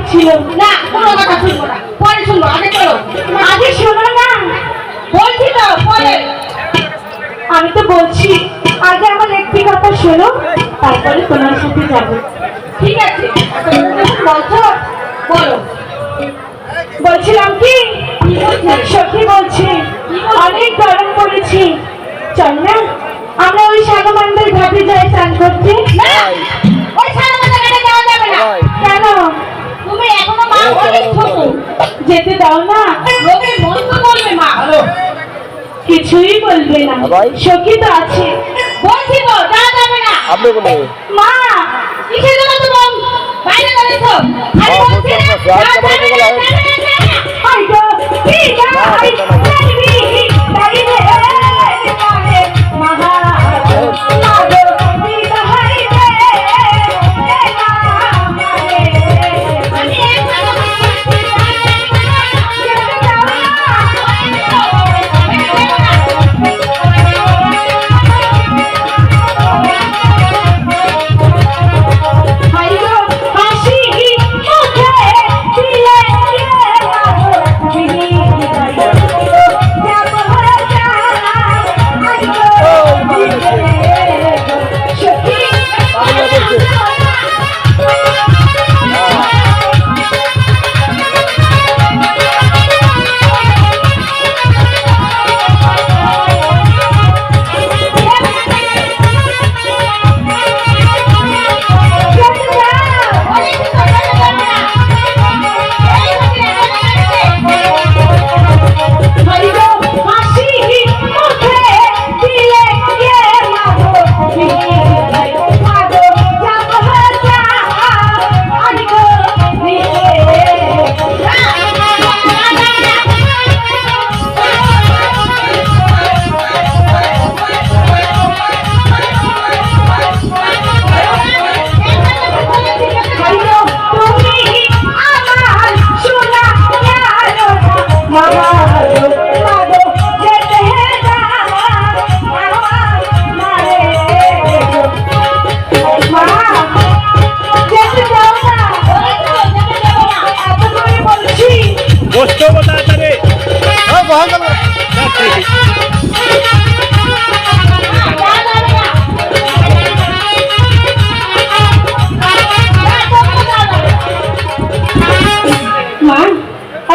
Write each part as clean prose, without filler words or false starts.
করছিল। না কোনো কথা শুনবো না, পরে শুনবো, আগে করো। আগে শোনো না, বলছি তো পরে। আমি তো বলছি আগে আমার একটি কথা শোনো, তারপরে তোমার সাথে যাবো। ঠিক আছে, বলছো বলো। বলছিলাম কি, সত্যি বলছি অনেক গরম পড়েছি, চল না আমরা ওই সাগরমান্দার ঘাটে যাই স্নান করতে। না, ওই সারামাটা ঘাটে যাওয়া যাবে না। কেন? তুমি এখনো মা অনেক ছোট, যেতে দাও না। লোকে মন তো বলবে মা। কিছুই বলবে না, সখী তো আছে। বলছি তো যাওয়া যাবে না। আপনি বলে মা কিসের জন্য তো বল বাইরে করেছো? আমি বলছি না, যাওয়া যাবে না, যাবে না। আই গো বিদায় লাগবি লাইনে মাহে মহা লাগো বিদায় দে আমি একদম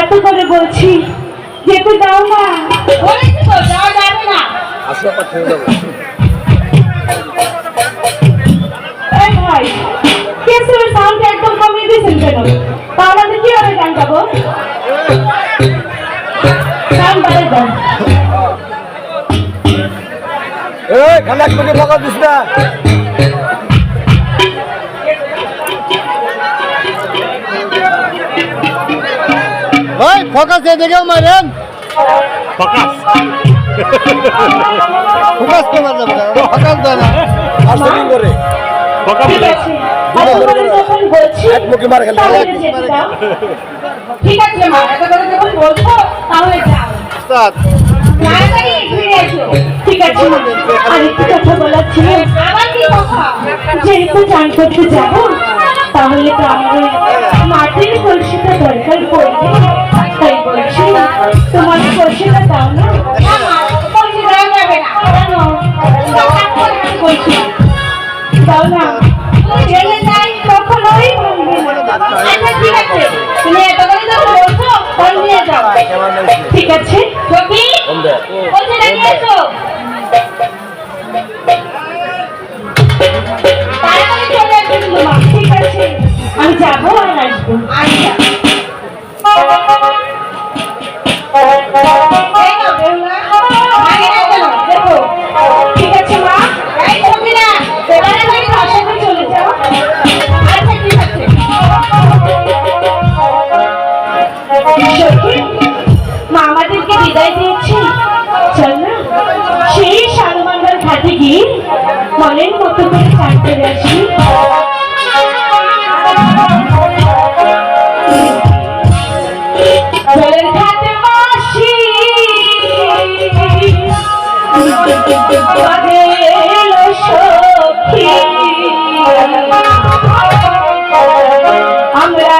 এত করে বলছি যেতে দাও না। বলেছি তো যাওয়া যাবে না। আসলে কথা ছেড়ে দেবো। এই ভাই কেসের সাউন্ড একদম কমিয়ে দিয়েছেন কেন? তাহলে আমি কিভাবে গান গাবো? গান বাড়াই দাও। এই খালা একটু বকা দিস না। ভাই ফোকাস এদিকেও মারেন। ফোকাস ফোকাস তো মারতে পারে, ফোকাস দেয় না। আর সেটিং করে ফোকাস ঠিক আছে, এত করে যখন বলছি এক মুখে মার খেলে তাহলে যেতে দাও। ঠিক আছে মা, এত করে যখন বলছো তাহলে যাও। উস্তাদ তাড়াতাড়ি ফিরে এসো। ঠিক আছে, আরেকটু কথা বলার ছিল। আবার কি কথা? যেহেতু চান করতে যাব, তাহলে তো আমার মাটির কলসিটা দরকার পড়বে। তাই বলছি তোমার কলসিটা দাও না। না মা, বলছি যাওয়া যাবে না। কেন? বলছি দাও না। তুমি জেলে যাই কখনোই বলবে না। আচ্ছা ঠিক আছে, তুমি এত করে যখন বলছো ফোন নিয়ে যাও। ঠিক আছে, সখী বলছি দাঁড়িয়ে এসো। তাড়াতাড়ি চলে আসবে কিন্তু মা। ঠিক আছে, আমি যাবো আর আসবো। আচ্ছা এই নাও বেহুলা, আগে না কেন দেখো। ঠিক আছে মা, এই সখী না, এবারে আমি বাসাতে চলে যাও। আচ্ছা ঠিক আছে। সত্যি মা আমাদেরকে বিদায় দিয়েছি, চল না সেই সাগরমান্দার ঘাটে গিয়ে মনের মতো করে চান করে আসি। জলের ঘাটে বাসি বাজে এলো সখী, আমরা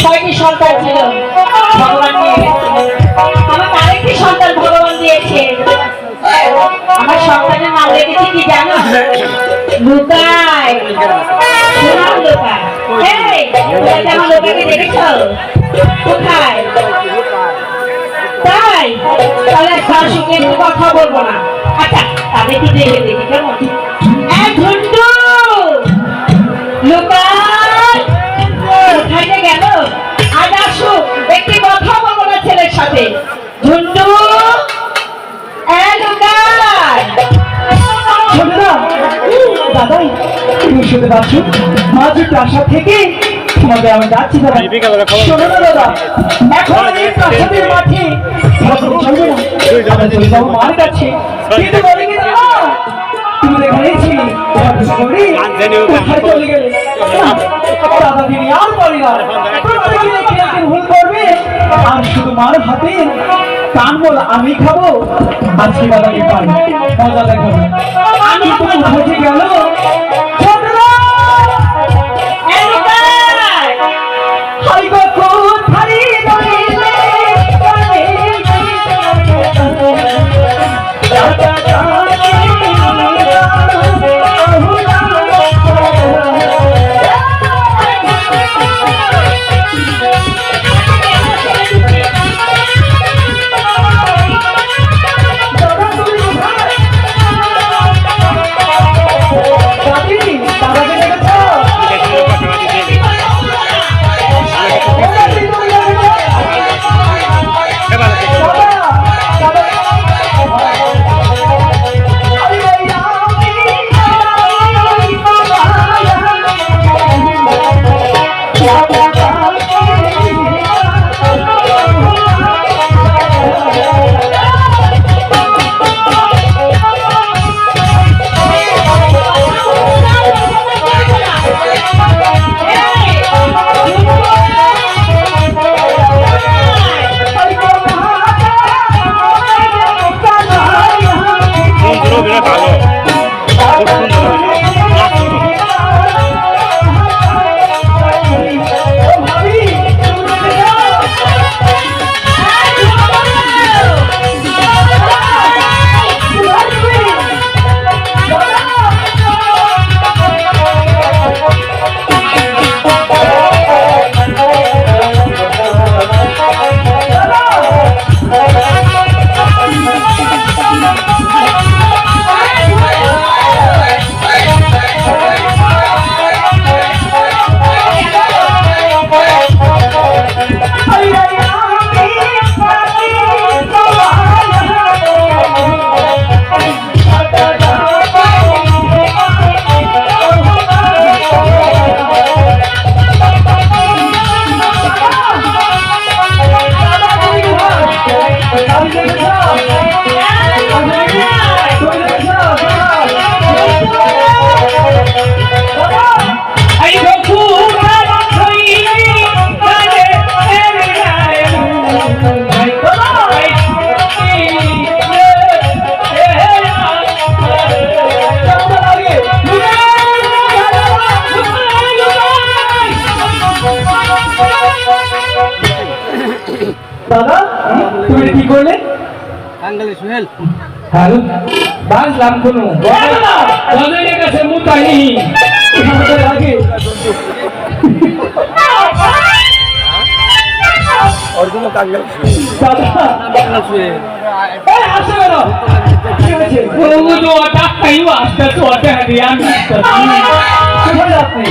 ছয়টি সন্তান ছিল, ভগবান নিয়ে গেছে। আমাকে আরেকটি সন্তান ভগবান দিয়েছে। আমার সন্তানের নাম রেখেছি কি জানো? লুকাই। শোনাও লুকাই। এই, তোমরা কি আমার লুকাকে দেখেছো? কোথায়? তাই? তাহলে সরাসরি একটু কথা বলবো না। আচ্ছা, তাদেরকে দেখে দেখি কেমন? এই ঝুন্টু! লুকাই! কোথায় গেল? আজ আসুক, একটি কথা বলবো না ছেলের সাথে। ঝুন্টু! দাদাই, তুমি শুনতে পাচ্ছ? মাঝ প্রাসাদ থেকে তোমাদের আমি যাচ্ছি দাদা। শোনো না দাদা, এখন আমি প্রাসাদের মাঠে চলবে না, আমি চলে যাবো মার কাছে। কিন্তু বলে কি দাদা, তুমি দেখেছি কোথায় চলে গেলে? দাদা দিদি আর বলি না, ভুল করবে আর শুধু মার হাতে কান বল আমি খাবো। আজকে দাদাকে পাই মজা দেখাবো। আমি তো কোথায় গেল? তুমি এটা কি করলে? টাঙ্গালে সোহেল হ্যালো বাজলাম কোনো গজের কাছে মুতাইনি আমাদের আগে অরিজিনাল টাঙ্গালে দাদা টাঙ্গালে সোহেল এই আসে গেল কি হয়েছে? ও তো ওটা খাইও আসতে তো ওটা দিয়ে আমি কোথায় যাচ্ছি?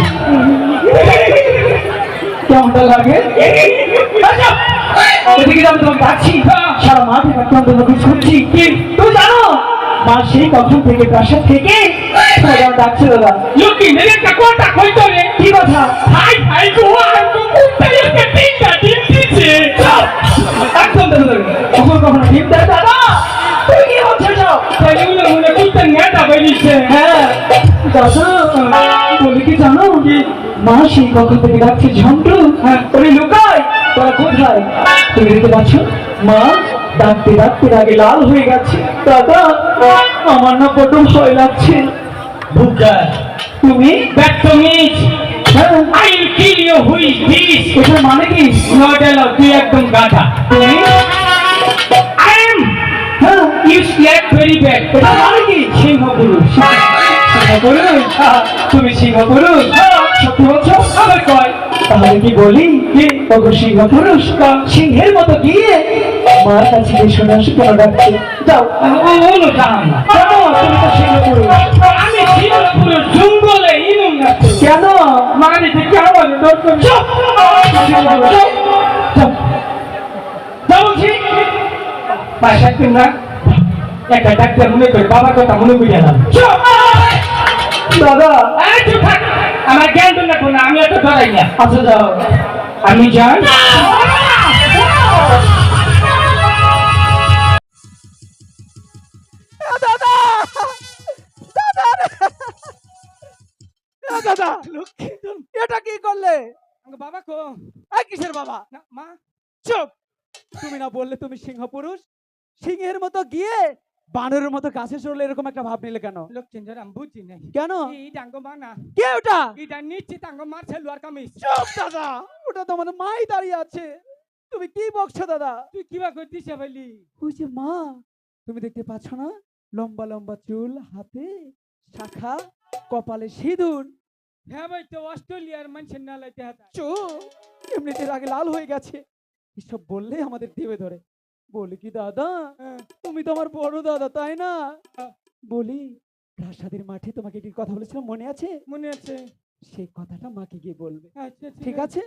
কেমনটা লাগে? এদিকে আমি তোমাকে ডাকছি সারা মাঠে একটা নোটিশ করছি কি তুমি জানো মা সেই কখন থেকে প্রাসাদ থেকে তোমাকে আমার ডাকছে দাদা লক্ষ্মী মেরে কাকুয়াটা কইতো রে কি কথা হাই হাই গো আর তো কুত্তারে কে তিনটা ডিম দিছে একদম দাদা কখন কখন ডিম দেয় দাদা তুমি কি বলছো সব তাই মনে কুত্তা নেটা বেরিয়েছে হ্যাঁ দাদা বলি কি জানো মা সেই কখন থেকে ডাকছে ঝন্টু ওরে লুকায় তোরা কোথায় তুমি দেখতে পাচ্ছ মা ডাকতে ডাকতে আগে লাল হয়ে গেছে দাদা আমার না বড্ড ভয় লাগছে বুকার তুমি ব্যাটমিজ হ্যাঁ I will kill you who is this এটার মানে কি নট এলাও তুই একদম গাধা তুমি আই এম হ্যাঁ ইউ স্ল্যাপ ভেরি ব্যাড এটার মানে কি সিংহ পুরুষ সিংহপুরুষ তুমি সিংহপুরুষ সত্যি বলছো আবার কয় তাহলে কি বলি কি তখন সিংহপুরুষ সিংহের মতো গিয়ে মার কাছে গিয়ে শুনে আসি কেন ডাকছে যাও ওনো জানাম না কেন তুমি তো সিংহপুরুষ আমি সিংহ পুরুষ জঙ্গলে ইনুম না কেন মানে তুই কেমন দরকার চুপ সিংহপুরুষ, চুপ, চুপ। যাও বলছি বাসা কিনা একটা ডাক্তার মনে করে বাবার কথা মনে করি এলাম দাদা চুপ থাক আমার জ্ঞান তো রাখবো না আমি এত ধরাই না আচ্ছা যাও আমি যাই দাদা এটা কি করলে বাবা কো কিসের বাবা মা চুপ তুমি না বললে তুমি সিংহ পুরুষ সিংহের মতো গিয়ে বানরের মতো গাছে চড়লে এরকম একটা ভাব নিলে কেন লক্ষ্মীন্দর আমি বুঝি নাই কেন এই ডাঙ্গ মা না কে ওটা এটা নিশ্চিত ডাঙ্গ মার ছেলুয়ার কামিজ চুপ দাদা ওটা তো আমার মাই দাঁড়িয়ে আছে তুমি কি বকছো দাদা তুই কিবা করতিস ফেলি ওই যে মা তুমি দেখতে পাচ্ছ না লম্বা লম্বা চুল হাতে শাখা কপালে সিঁদুর হ্যাঁ ভাই তো অস্ট্রেলিয়ার মানুষের না লাইতে হাতা চুপ এমনিতে আগে লাল হয়ে গেছে এসব বললে আমাদের দেবে ধরে বলি কি দাদা তুমি তো আমার বড় দাদা তাই না বলি প্রাসাদের মাঠে তোমাকে কি কথা বলেছিলাম মনে আছে মনে আছে সেই কথাটা মাকে গিয়ে বলবে আচ্ছা ঠিক আছে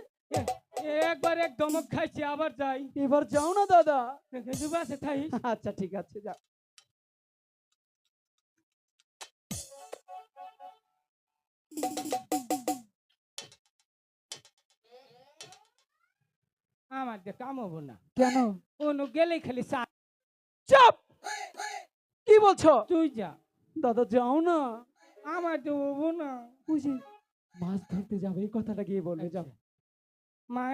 একবার এক দমক খাইছি আবার যাই এবার যাও না দাদা রেখে দেবো আছে তাই আচ্ছা ঠিক আছে যাও আমার যে কাম হবো না কেন অনু গেলেই খালি চা চুপ কি বলছো তুই যা দাদা যাও না আমার তো হবো না বুঝি মাছ ধরতে যাবে এই কথাটা গিয়ে বলবে যাও মা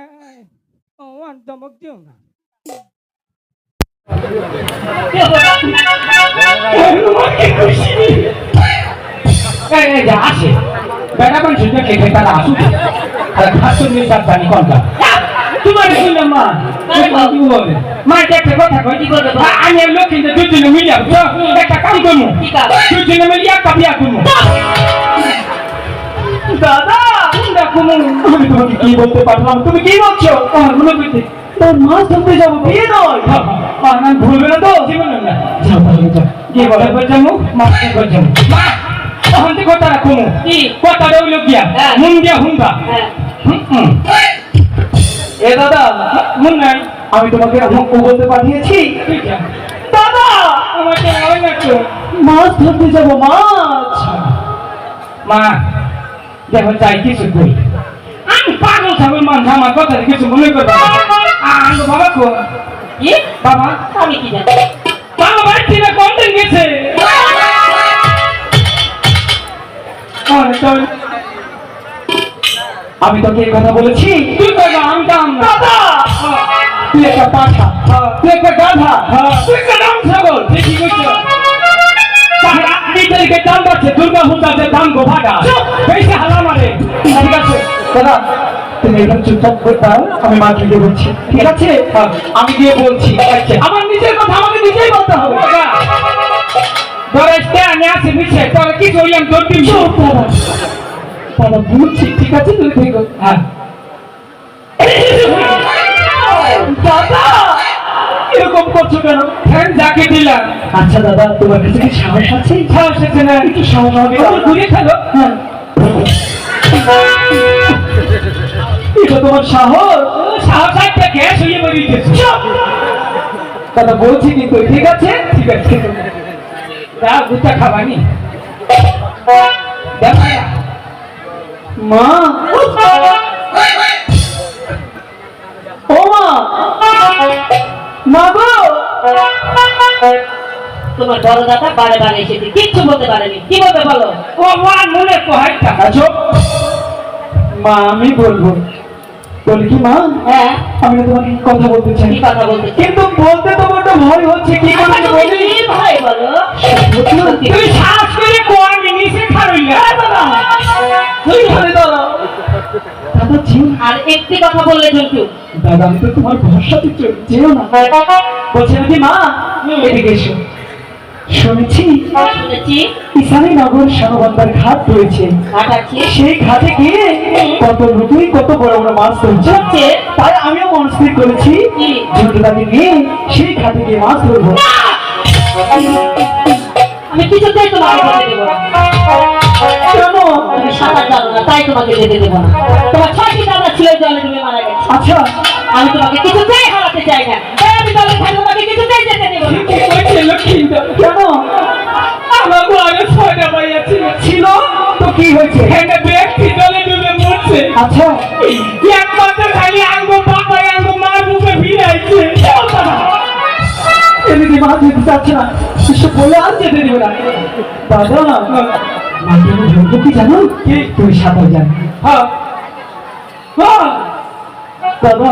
ও আর দমক দিও না আসে বেটা কোন সুযোগ খেতে তারা আসুক আর খাদ্য নিয়ে জানি কোনটা তোমার শুনলাম মা কি বলে মা একটা কথা কই কি করবে আমি লক্ষ্মীদের দুজনে মিলে একটা কাম করবো দুজনে মিলে একটা বিয়া করবো দাদা আমি তোমাকে কি বলতে পারলাম তুমি কি বলছো আমার মনে করতে তোর মাছ ধরতে যাবো বিয়ে নয় আমি ভুলবে না তো জীবন না যাও তাহলে যাও কি বলে বলছামু মাছ করছামু মা তখন তো কথা রাখো কি কথা রইল গিয়া মুন দিয়া হুঙ্গা এ দাদা মুন নাই আমি তোমাকে বলতে পাঠিয়েছি ঠিক আছে দাদা আমার তো হয় না তো মাছ ধরতে যাবো মাছ মা দেখো যাই কিছু করি আমি পাগল ছাগল মানুষ আমার কথা কিছু মনে করবো আলো বাবা কো কি বাবা আমি কি জানি বাবা বাড়ি থেকে কন্টেন গেছে আমি তোকে এই কথা বলেছি তুই কইবা আমি দাম না দাদা তুই একটা পাঠা তুই একটা গাধা তুই একটা দাম ছাগল ঠিকই কইছো তাহলে আপনি তারিখে দাম বাড়ছে দুর্গা পূজাতে দাম গো ভাগা বেশি হালা মারে ঠিক আছে দাদা তুমি এখানে চুপচাপ করে দাও, আমি মাকে গিয়ে বলছি, ঠিক আছে? আমি গিয়ে বলছি। আচ্ছা। আমার নিজের কথা আমাকে নিজেই বলতে হবে। দরজা আমি আসি বুঝছে তোর কি কইলাম তোর দিন চুপ দাদা, দাদা বুঝছি, ঠিক আছে, তুমি দেখো। হ্যাঁ দাদা এরকম করছো কেন? ফ্যান যাকে দিলাম আচ্ছা দাদা, তোমার কাছে কি সাহস আছে? সাহস আছে না একটু সাহস হবে। একটু ঘুরে খেলো হ্যাঁ, এটা তোমার সাহস? সাহস একটা গ্যাস হয়ে বেরিয়েছে দাদা বলছি কিন্তু, ঠিক আছে? ঠিক আছে যা গুতা খাবানি দেখা মা, ও মা, মা গো, তোমার বড় দাদা বারে বারে এসেছে, কিচ্ছু বলতে পারেনি। কি বলবে বলো? ও মা মনে কয়টা আছো? মা আমি বলবো, বলি কি মা, হ্যাঁ, আমি না তোমাকে কথা বলতে চাই, কি কথা বলতে চাও? কিন্তু বলতে তোমার তো ভয় হচ্ছে, কি করে আচ্ছা, যে তুমি বলি? কি ভয় বলো? তুই সাহস করে কোয়া নিচে খারইলা দাদা, তুই এখানে দাঁড়াও। দাদা জি, আর একটি কথা বললে জন্টু, দাদা আমি তো তোমার ভরসাতে যেও না। বলছে নাকি মা, এদিকে এসো, শুনেছি শুনেছি ইসানি নগর শানবান্দার ঘাট রয়েছে, ঘাট আছে। সেই ঘাটে গিয়ে কত নতুন কত বড় বড় মাছ ধরছে। হচ্ছে? তাই আমিও মনস্থির করেছি কি? ঝুঁটুটাকে নিয়ে সেই ঘাটে গিয়ে মাছ ধরবো। আমি কিছুতেই তোমাকে যেতে দেবো না। কেন? তুমি সাঁতার জানো না, তাই তোমাকে যেতে দেবো না। তোমার 6টি দাদা ছিল, জলে ডুবে মারা গেছে। আচ্ছা, আমি তোমাকে কিছুতেই হারাতে চাই না, তাই আমি জলে থাকলে তোমাকে কিছুতেই যেতে দেবো না। লক্ষ্মীটা কেন? আমার ঘরে ছয়টা ভাই আছে ছিল তো কি হয়েছে? একটা ব্যক্তি জলে ডুবে মরছে আচ্ছা, একমাত্র খালি আঙ্গো বাবা আঙ্গো মার মুখে ভিড়াইছে এদিকে মাছ যেতে চাচ্ছে না, সে বলে আর যেতে দেবে না। দাদা, মাকে আমি বলবো কি জানো? তুমি সাঁতার জানো। হ্যাঁ হ্যাঁ দাদা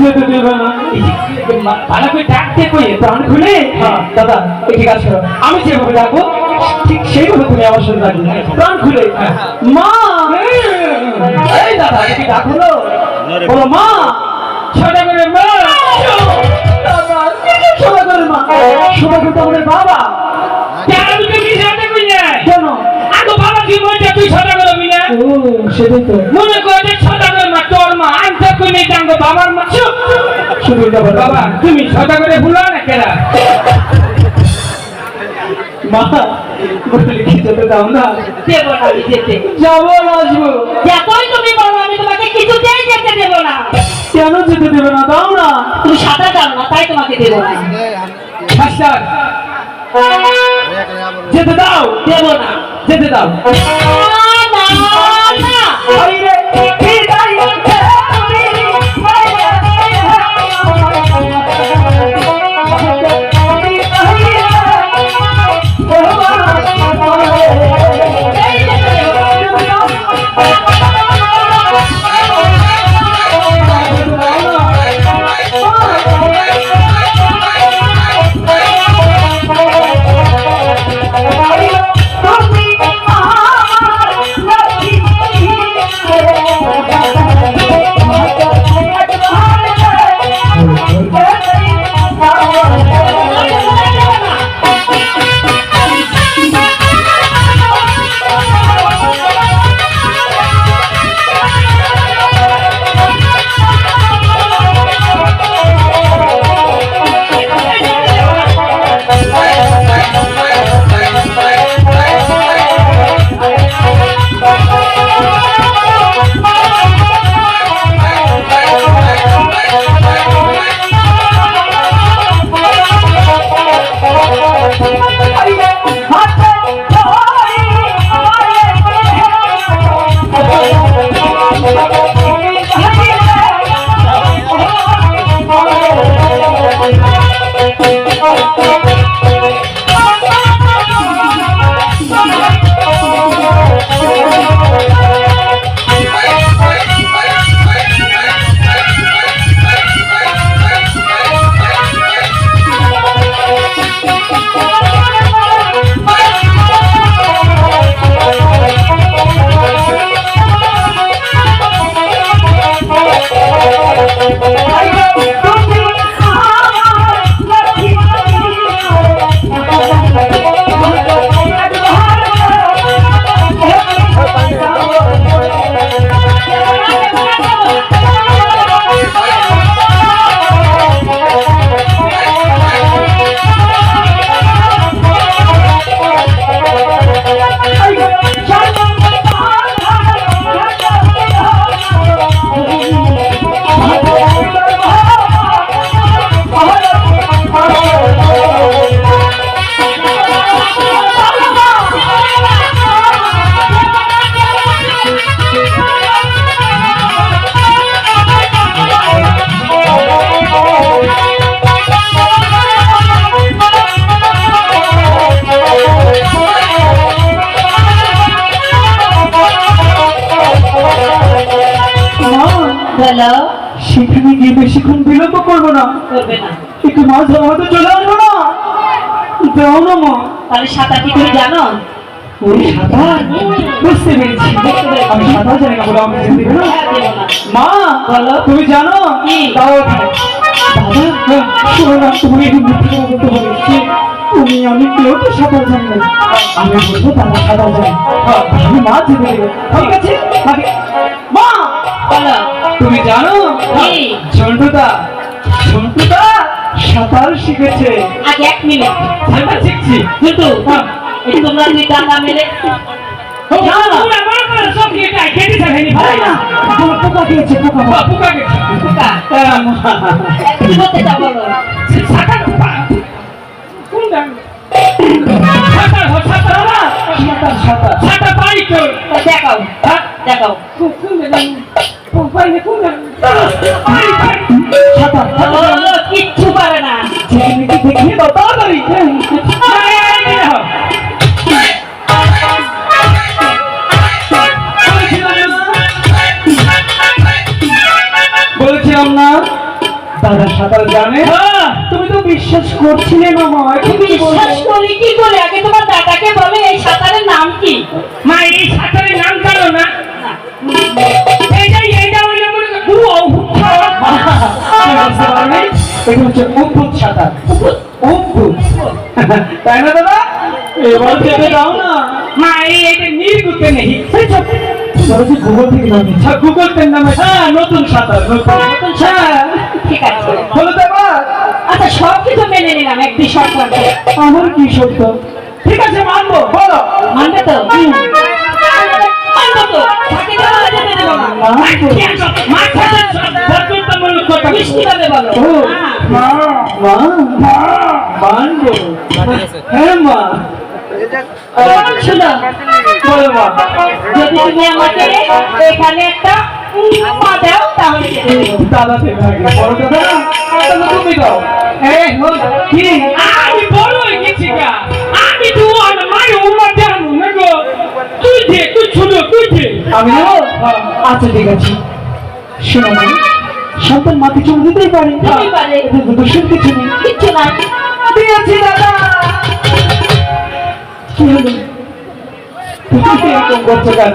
যেতে দেবে না। ভালো করে ডাকতে কই প্রাণ খুলে, দাদা এই ঠিক আছে, আমি যেভাবে ডাকবো ঠিক সেইভাবে তুমি আমার সাথে ডাকবে, প্রাণ খুলে। মা, এই দাদা কি ডাকো? বলো মা, ছোট করে মা দাদা সোজা করে মা, সোজা করে তো আমাদের বাবা। কেন তুমি সাথে কই না কেন? আঙ্গো বাবা কি বলছে তুই ছোট করে মিনা ও সেটাই তো, মনে করে যে ছোট করে মা তোর মা আমি তো কই নেই আঙ্গো বাবার মা চুপ শুধু এটা বলো। বাবা তুমি ছোট করে ভুলো না কেরা মা বলে কি যেতে দাও না? দেবো না আমি যেতে। যাবো না, আসবো। যতই তুমি বলো আমি তোমাকে কিছুতেই যেতে দেবো না। কেন যেতে দেবে না? দাও না। তুমি সাঁতার জানো না, তাই তোমাকে দেবো না। মাস্টার যেতে দাও, দেবো না। যেতে দাও। না, না। আরে করবে না। একটু মাছ ধরা আমাদের চলে আসবো না? দাও না মা। তাহলে সাঁতার কি তুমি জানো? ওই সাঁতার বুঝতে পেরেছি। আমি সাঁতার জানি না বলে আমাকে যেতে দিবে না? হ্যাঁ, দেবো না। মা বলো। তুমি জানো কি? দাও এখানে। দাদা শোনো না, তুমি এই মিথ্যে কথা বলতে বলেছি। আমি কেউ তো সাঁতার জানি না। আমি বলবো দাদা সাঁতার জানি। আমি মাছ যেতে দেবে, ঠিক আছে? মা বলো। তুমি জানো কি? ঝন্টুদা সাঁতার শিখেছে। আগে 1 মিনিট। সাঁতার শিখছি। কিন্তু এই তোমরা দুই টাকা মেলে আরে না, আমার পোকা খেয়েছে, পোকা। পোকা কি করতে চাও বলো? সাঁতার পারি তো। তা দেখাও, দেখাও। সাঁতার ও, কিচ্ছু পারে না। দেখিয়ে দাও তাড়াতাড়ি। বলেছিলাম না দাদা সাঁতার জানে। তুমি তো বিশ্বাস করছিলে না মা, এখন কি বিশ্বাস বলবো? করি কি করে? আগে তোমার দাদাকে বলো এই সাঁতারের নাম কি? মা এই সাঁতারের নাম জানো না? এইটা হইলে মনে করো তুমি বুঝতে পারোনি? এটা হচ্ছে অদ্ভুত সাঁতার। অদ্ভুত, তাই না দাদা? এবার যেতে দাও না। মা এইটা নির্গুতে নেই। গুগল থেকে নাম নিচ্ছি। গুগল পেন নামে নতুন সাঁতার, নতুন। হ্যাঁ, ঠিক আছে। হলো তো এবার? আচ্ছা, সব কিছু মেনে নিলাম, একটি শর্ত আছে। আমার কি সত্য? ঠিক আছে মানবো, বলো। মানবে তো? মানবো তো। বাকি দেওয়া যেতে দেবো না। মিষ্টি ভাবে বলো। ও, হ্যাঁ। মানবো। হ্যাঁ মা, শোনো, বলো মা। যদি তুমি আমাকে এখানে একটা পা দাও তাহলে যেতে দেবো। দাদা দেবে আগে, বড় দাদা তাহলে তুমি দাও। কি? আমি বড় হয়ে গেছি গা। আমি তো আর মাই উমা জানো না গো। তুই ছোট তুই আমি দেবো? আচ্ছা ঠিক আছে। শোনো মা, সন্তান মাকে চলে দিতেই পারে। দিতেই পারে। এতে দোষের কিছু নেই। কিচ্ছু নাই। দিয়েছি দাদা। কি হলো? তুমি এরকম করছো কেন?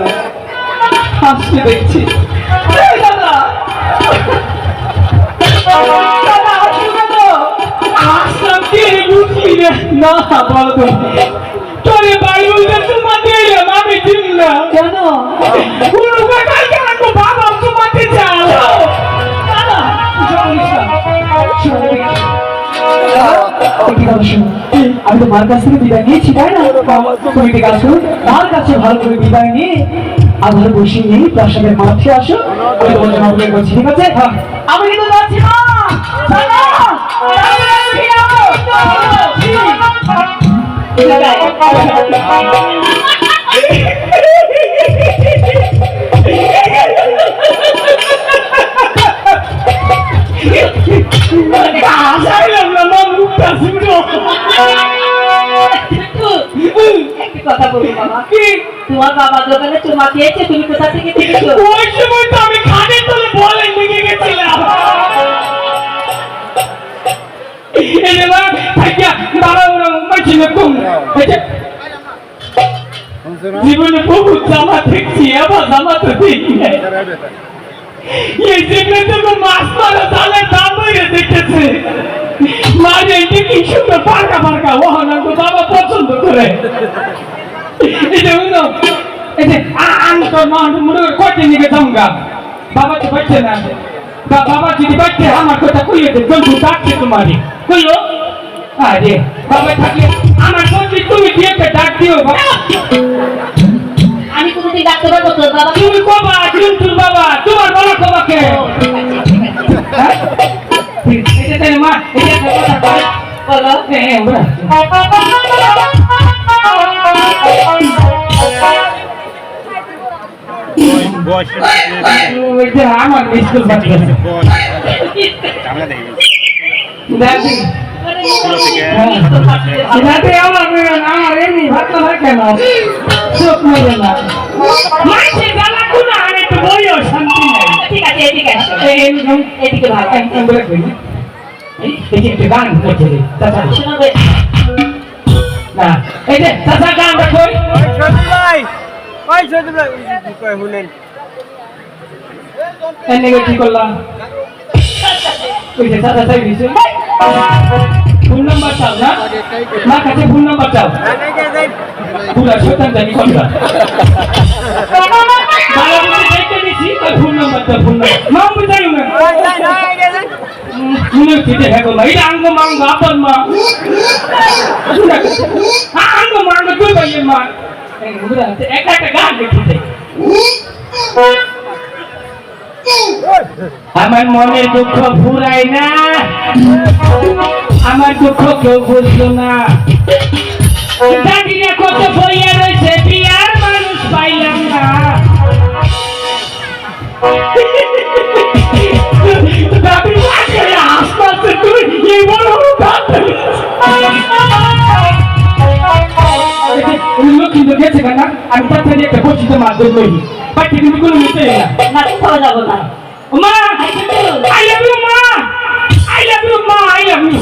হাসতে দেখছি। এই দাদা, দাদা হাসছো কেন? আসলাম কে বুঝলি না? না বলো তুমি। তোরে বাইবলটা তোমাতে এলাম আমি চিনলাম। কেন? কোনো কাকাই কেন তো বাবা তোমাতে চাও? দাদা, এসব বলিস না। শোনো, একটি কথা শোনো। আমি তো মার কাছ থেকে বিদায় নিয়েছি, তাই না? তুমি ঠিক আছো, মার কাছে ভালো করে বিদায় নিয়ে আবার বসিয়ে নিয়ে প্রাসাদের মাঠে আসো। আমি তোমার জন্য অপেক্ষা করছি, ঠিক আছে? আমি কিন্তু যাচ্ছি না। দাদা, তাড়াতাড়ি ফিরে আসাইলাম না মা মুখটা শুনো। একটি কথা বলি বাবা। কি? তোমার বাবা দোকানে চুমা খেয়েছে, তুমি কোথা থেকে দেখেছো? ওই সময় তো আমি খাটের তলে বলে লেগে গেছিলাম। এই যে মা থাকিয়া বাবা ওরা মাইছিল কম। এই যে জীবনে বহু জামা দেখছি, আবার জামা তো দেখি নাই। এই যেগুলো তো মাছ মারা জালের দাম হয়ে দেখেছে। মাঝে এই কি সুন্দর পার্কা পার্কা ওহানা তো বাবা পছন্দ করে। এই যে উনো এই যে আমি তো মনে করে কয়দিন নিকে যামগা। বাবা তো বাচ্চা না। বাবা যদি বাচ্চা আমার কথা কইয়ে দে, জন্তু ডাকছে তোমারে কইও। আরে বাবা থাকলে আমার বলছি তুমি দিয়ে ডাক দিও বাবা। আমি কোনোদিন ডাকতে পারবো তোর বাবা? তুমি কবা জন্তুর বাবা, তোমার বড় কবাকে। হ্যাঁ? এই যে তাহলে মা এই যে কথা বল। বলো। হ্যাঁ বল। ওই যে আমার স্কুল বাচ্চা দাদি দাদি আমার এমনি ভাবতে হয় কেন চোখ মেলে না মাসে জ্বালা কোনো আর একটু বইও শান্তি নেই। ঠিক আছে, এদিকে আসো। এই এদিকে ভালো। বলে কই এই যে একটা গান করছে রে চাচা শোনাবে না এই যে চাচা গানটা কই এনে কি করলাম ওই যে চাচা চাই দিছে ফোন নাম্বার চাও না মা কাছে ফোন নাম্বার চাও পুরা শয়তান জানি কোনটা মালা বুঝে দেখতে দিছি ওই ফোন নাম্বার দাও ফোন নাম্বার মা বুঝাই না মনে কিতে হেগো না এটা আঙ্গ মাঙ্গ আপন মা আঙ্গ মাঙ্গ তুই ভাই মা একটা একটা গান দেখতে আমার মনের দুঃখ ফুরায় না আমার দুঃখ কেউ বুঝলো না দাদিরা কত বইয়া রয়েছে বিয়ার মানুষ পাইলাম না দাদি আস্তে আস্তে তুই এই বড় কিন্তু গেছে কেনা আমি তার থেকে একটা পরিচিত মাধ্যম করি বাকি কিন্তু কোনো মিশে না খাওয়া যাবো না মা আই লাভ ইউ মা আই লাভ ইউ মা আই লাভ ইউ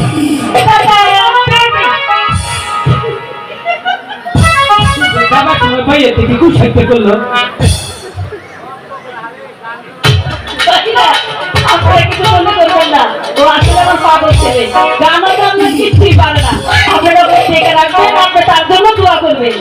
বাবা তোমার ভাইয়ের থেকে খুব সাহিত্য করলো আপনারা কিছু মনে করবেন না ও আসলে আমার পাগল ছেলে আমার সামনে কিছুই পারে না আপনারা ওকে দেখে রাখবেন আপনি তার জন্য দোয়া করবেন